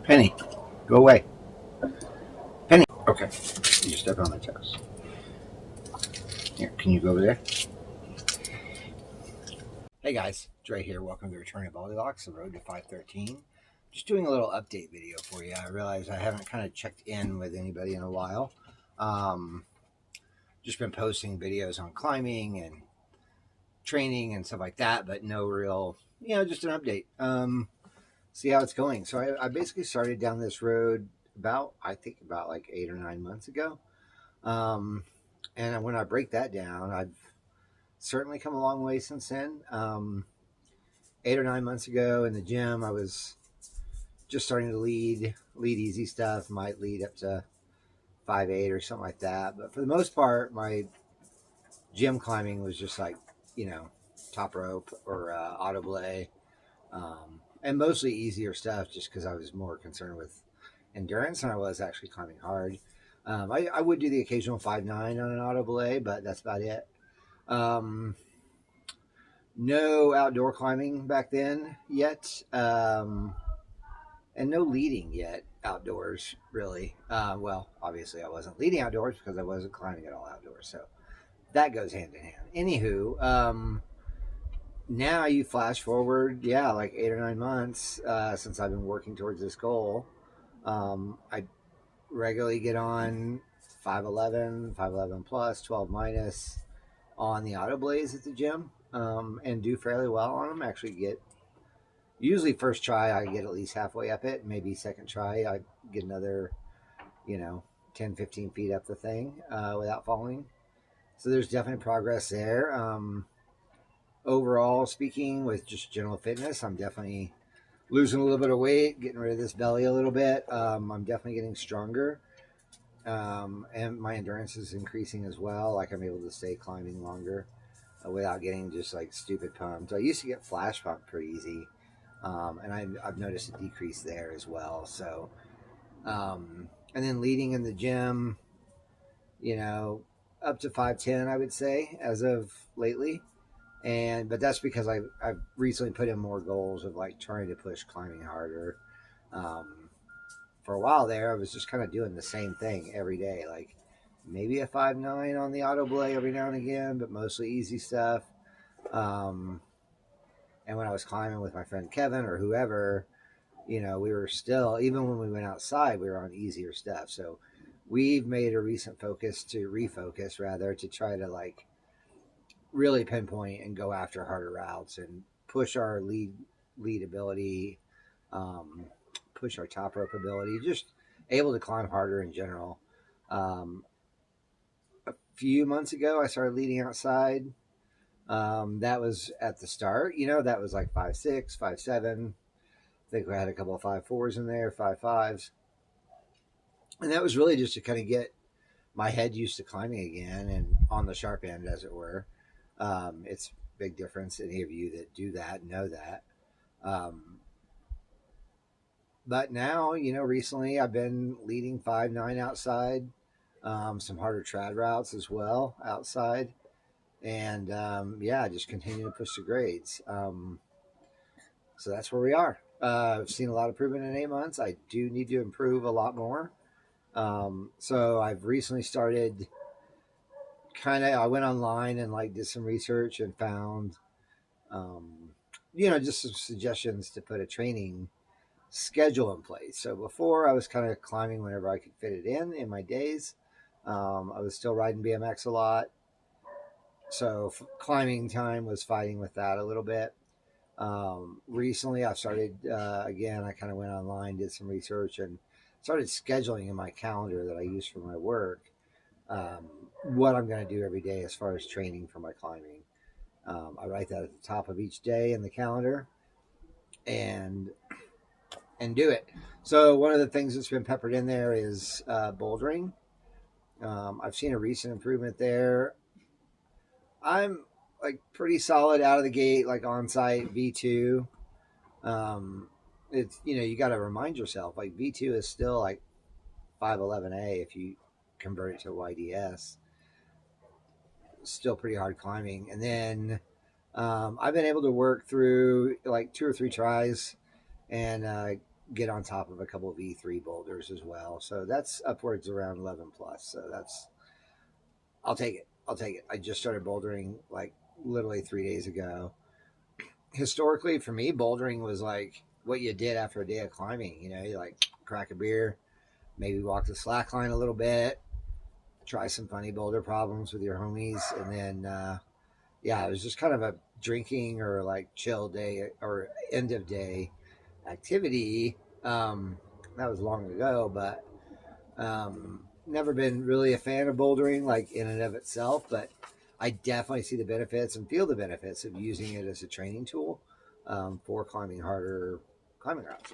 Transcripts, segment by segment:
Penny, go away. Penny. Okay, you just stepped on my toes. Here, can you go over there? Hey guys, Dre here. Welcome to Return of Goldilocks, the road to 513. Just doing a little update video for you. I realize I haven't kind of checked in with anybody in a while. Just been posting videos on climbing and training and stuff like that, but no real, just an update. See how it's going. So I basically started down this road about like 8 or 9 months ago. And when I break that down, I've certainly come a long way since then. 8 or 9 months ago in the gym, I was just starting to lead easy stuff, might lead up to 5'8" or something like that. But for the most part, my gym climbing was just like, top rope or auto belay, and mostly easier stuff just because I was more concerned with endurance than I was actually climbing hard. I would do the occasional 5'9" on an auto belay, but that's about it. No outdoor climbing back then yet, and no leading yet outdoors, really. Well, obviously I wasn't leading outdoors because I wasn't climbing at all outdoors, so that goes hand in hand. Anywho, now you flash forward, like 8 or 9 months since I've been working towards this goal. I regularly get on 5'11 plus, 12 minus on the auto blaze at the gym, and do fairly well on them. Actually get, usually first try I get at least halfway up it, maybe second try I get another 10-15 feet up the thing without falling. So there's definitely progress there. Overall speaking, with just general fitness, I'm definitely losing a little bit of weight, getting rid of this belly a little bit. I'm definitely getting stronger, and my endurance is increasing as well. Like I'm able to stay climbing longer without getting just like stupid pumped. I used to get flash pumped pretty easy, and I've noticed a decrease there as well. So, and then leading in the gym, up to 5'10", I would say, as of lately. But that's because I've recently put in more goals of like trying to push climbing harder. For a while there, I was just kind of doing the same thing every day, like maybe a 5'9" on the auto belay every now and again, but mostly easy stuff. And when I was climbing with my friend Kevin or whoever, we were still, even when we went outside, we were on easier stuff. So we've made a recent refocus rather, to try to like really pinpoint and go after harder routes and push our lead ability, push our top rope ability, just able to climb harder in general. A few months ago, I started leading outside. That was at the start, that was like 5'6", 5'7". I think we had a couple of 5'4s in there, 5'5s. And that was really just to kind of get my head used to climbing again and on the sharp end, as it were. It's a big difference. Any of you that do that know that. But now, recently I've been leading 5'9" outside, some harder trad routes as well outside. And just continue to push the grades. So that's where we are. I've seen a lot of improvement in 8 months. I do need to improve a lot more. So I've recently started I went online and like did some research and found, just some suggestions to put a training schedule in place. So before I was kind of climbing whenever I could fit it in my days. I was still riding BMX a lot. So climbing time was fighting with that a little bit. Recently I've started, again, I kind of went online, did some research and started scheduling in my calendar that I use for my work, what I'm going to do every day as far as training for my climbing. I write that at the top of each day in the calendar and do it. So one of the things that's been peppered in there is bouldering. I've seen a recent improvement there. I'm like pretty solid out of the gate, like on site V2. It's, you got to remind yourself, like V2 is still like 511A if you convert it to YDS. Still pretty hard climbing. And then I've been able to work through like 2 or 3 tries and get on top of a couple of E3 boulders as well. So that's upwards around 11 plus. So that's, I'll take it. I'll take it. I just started bouldering like literally 3 days ago. Historically, for me, bouldering was like what you did after a day of climbing. You know, you like crack a beer, maybe walk the slack line a little bit, try some funny boulder problems with your homies, and then yeah, it was just kind of a drinking or like chill day or end of day activity. That was long ago, but never been really a fan of bouldering like in and of itself, but I definitely see the benefits and feel the benefits of using it as a training tool for climbing harder climbing routes.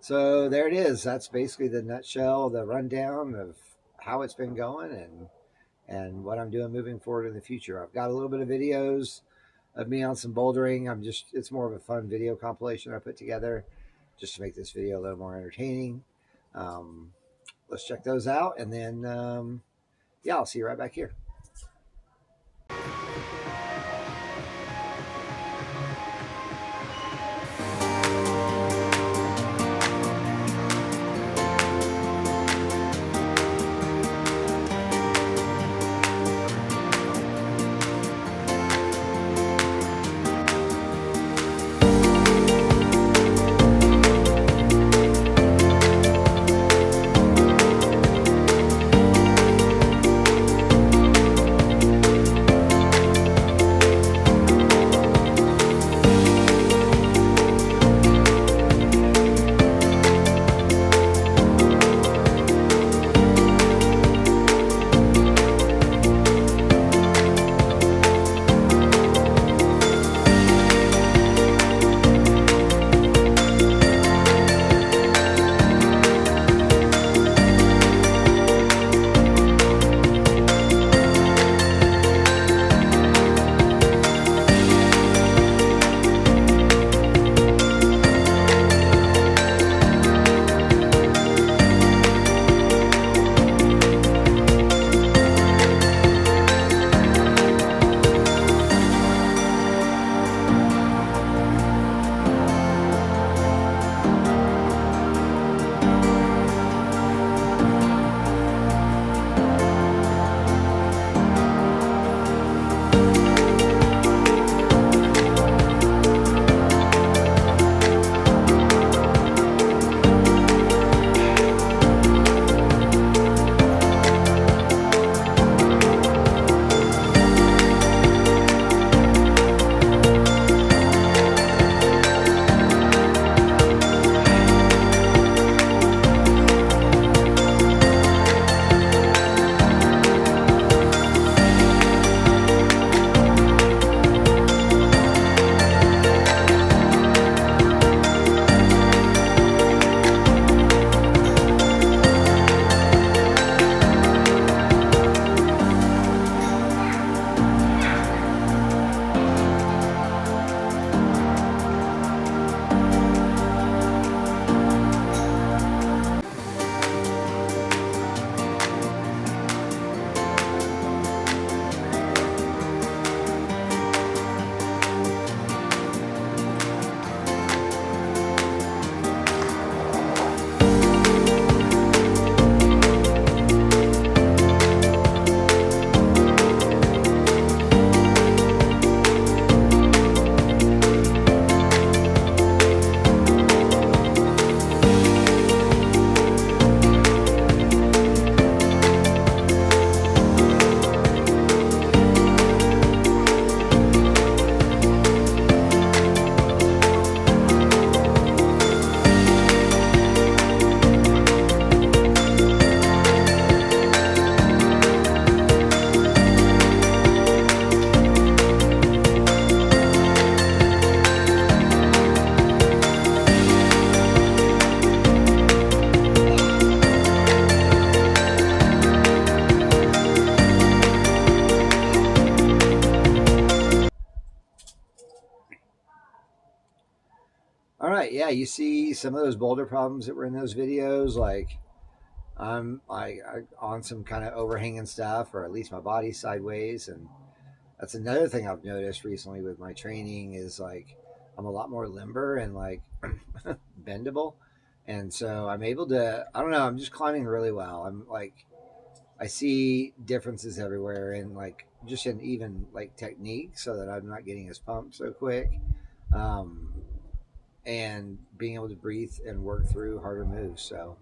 So there it is. That's basically the nutshell, the rundown of how it's been going and what I'm doing moving forward in the future. I've got a little bit of videos of me on some bouldering. It's more of a fun video compilation I put together just to make this video a little more entertaining. Let's check those out, and then yeah, I'll see you right back here. All right, yeah, you see some of those boulder problems that were in those videos, like I on some kind of overhanging stuff, or at least my body's sideways, and that's another thing I've noticed recently with my training is like I'm a lot more limber and like bendable. And so I'm able to, I don't know, I'm just climbing really well. I'm like, I see differences everywhere in like just in even like technique, so that I'm not getting as pumped so quick. Um, and being able to breathe and work through harder moves. So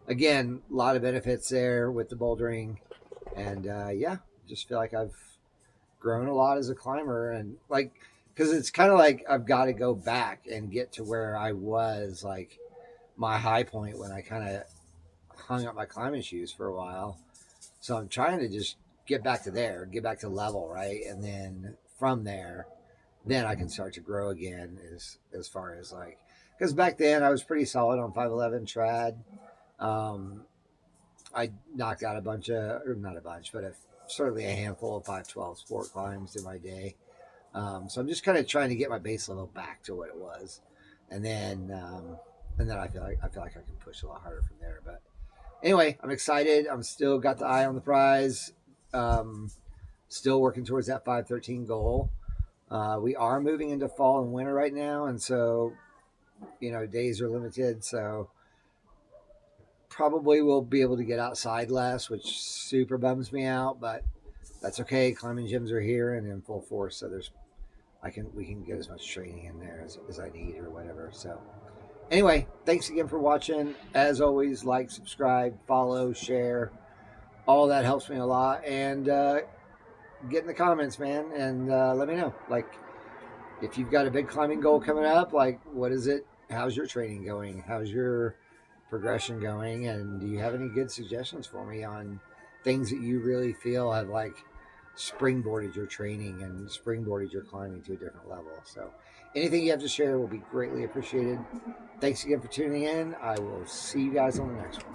again, a lot of benefits there with the bouldering, and yeah, just feel like I've grown a lot as a climber, and like because it's kind of like I've got to go back and get to where I was like my high point when I kind of hung up my climbing shoes for a while. So I'm trying to just get back to there, get back to level, right, and then from there, then I can start to grow again as far as like because back then I was pretty solid on 511 trad. Um, I knocked out a bunch of, or not a bunch, but certainly a handful of 512 sport climbs in my day. So I'm just kind of trying to get my base level back to what it was, and then I feel like I can push a lot harder from there. But anyway, I'm excited. I'm still got the eye on the prize. Um, Still working towards that 513 goal. We are moving into fall and winter right now, and so days are limited. So probably will be able to get outside less, which super bums me out, but that's okay. Climbing gyms are here and in full force, so we can get as much training in there as I need or whatever. So anyway, thanks again for watching. As always, like, subscribe, follow, share. All that helps me a lot. And get in the comments, man, and let me know. Like, if you've got a big climbing goal coming up, like, what is it? How's your training going? How's your progression going? And do you have any good suggestions for me on things that you really feel have like springboarded your training and springboarded your climbing to a different level? So anything you have to share will be greatly appreciated. Thanks again for tuning in. I will see you guys on the next one.